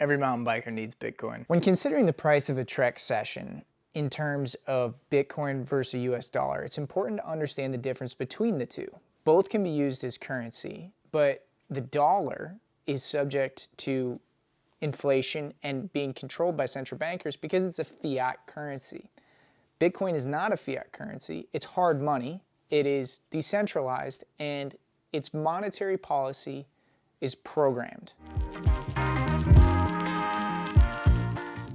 Every mountain biker needs Bitcoin. When considering the price of a trek session in terms of Bitcoin versus US dollar, it's important to understand the difference between the two. Both can be used as currency, but the dollar is subject to inflation and being controlled by central bankers because it's a fiat currency. Bitcoin is not a fiat currency. It's hard money. It is decentralized, and its monetary policy is programmed.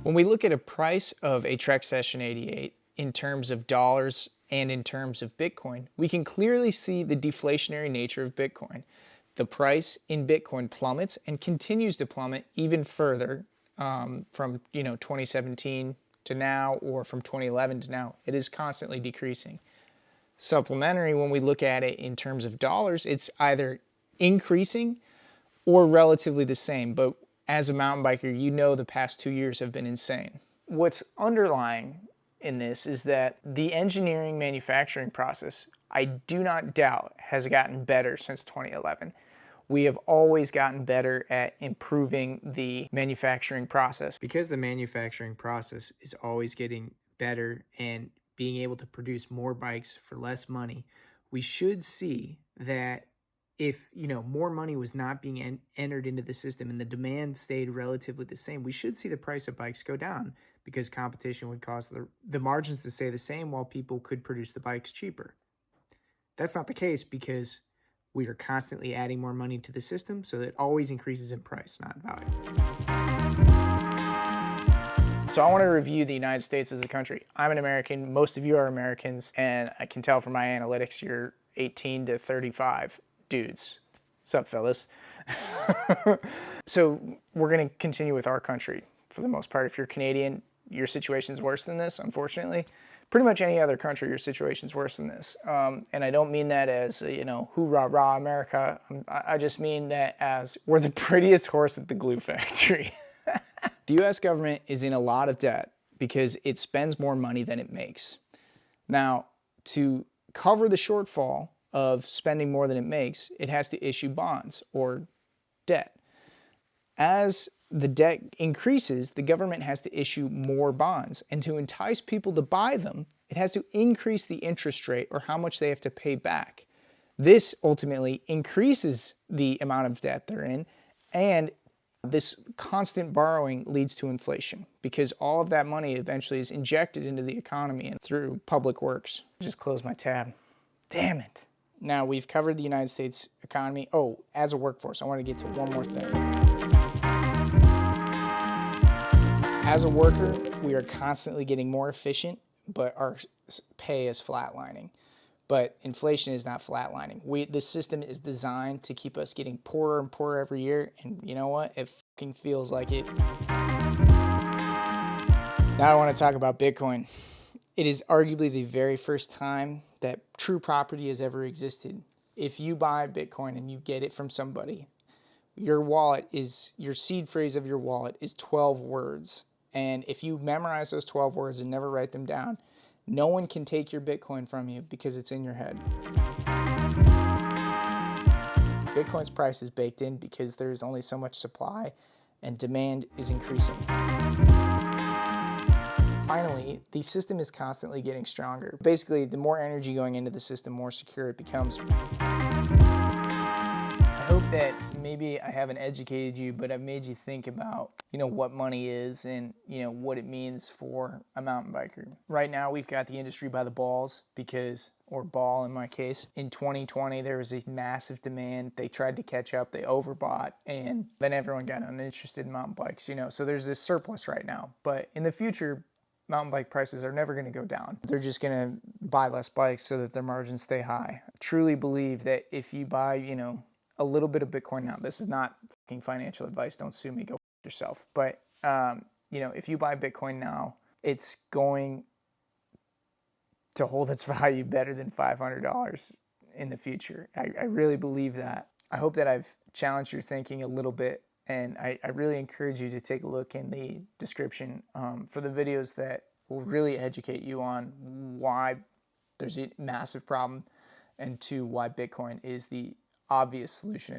When we look at a price of a Trek Session 88 in terms of dollars and in terms of Bitcoin, we can clearly see the deflationary nature of Bitcoin. The price in Bitcoin plummets and continues to plummet even further from 2017 to now, or from 2011 to now. It is constantly decreasing. Supplementary, when we look at it in terms of dollars, it's either increasing or relatively the same, but as a mountain biker, you know the past 2 years have been insane. What's underlying in this is that the engineering manufacturing process, I do not doubt, has gotten better since 2011. We have always gotten better at improving the manufacturing process. Because the manufacturing process is always getting better and being able to produce more bikes for less money, we should see that if more money was not being entered into the system and the demand stayed relatively the same, we should see the price of bikes go down, because competition would cause the margins to stay the same while people could produce the bikes cheaper. That's not the case, because we are constantly adding more money to the system, so that it always increases in price, not value. So I want to review the United States as a country. I'm an American, most of you are Americans, and I can tell from my analytics you're 18 to 35 dudes. What's up, fellas? So we're going to continue with our country for the most part. If you're Canadian, your situation's worse than this, unfortunately. Pretty much any other country, your situation's worse than this. And I don't mean that as, hoorah, rah, America. I just mean that as we're the prettiest horse at the glue factory. The US government is in a lot of debt because it spends more money than it makes. Now, to cover the shortfall of spending more than it makes, it has to issue bonds or debt. As the debt increases, the government has to issue more bonds, and to entice people to buy them, it has to increase the interest rate or how much they have to pay back. This ultimately increases the amount of debt they're in, and this constant borrowing leads to inflation, because all of that money eventually is injected into the economy and through public works. Just close my tab. Damn it. Now, we've covered the United States economy. Oh, as a workforce, I want to get to one more thing. As a worker, we are constantly getting more efficient, but our pay is flatlining. But inflation is not flatlining. This system is designed to keep us getting poorer and poorer every year, and you know what? It fucking feels like it. Now I want to talk about Bitcoin. It is arguably the very first time that true property has ever existed. If you buy Bitcoin and you get it from somebody, your seed phrase of your wallet is 12 words. And if you memorize those 12 words and never write them down, no one can take your Bitcoin from you because it's in your head. Bitcoin's price is baked in because there's only so much supply and demand is increasing. Finally, the system is constantly getting stronger. Basically, the more energy going into the system, more secure it becomes. I hope that maybe I haven't educated you, but I've made you think about, what money is and, what it means for a mountain biker. Right now, we've got the industry by the balls or ball in my case. In 2020, there was a massive demand. They tried to catch up, they overbought, and then everyone got uninterested in mountain bikes, So there's this surplus right now. But in the future, mountain bike prices are never going to go down. They're just going to buy less bikes so that their margins stay high. I truly believe that if you buy, a little bit of Bitcoin now, this is not fucking financial advice, don't sue me, go yourself. But, if you buy Bitcoin now, it's going to hold its value better than $500 in the future. I really believe that. I hope that I've challenged your thinking a little bit, and I really encourage you to take a look in the description for the videos that will really educate you on why there's a massive problem, and two, why Bitcoin is the obvious solution.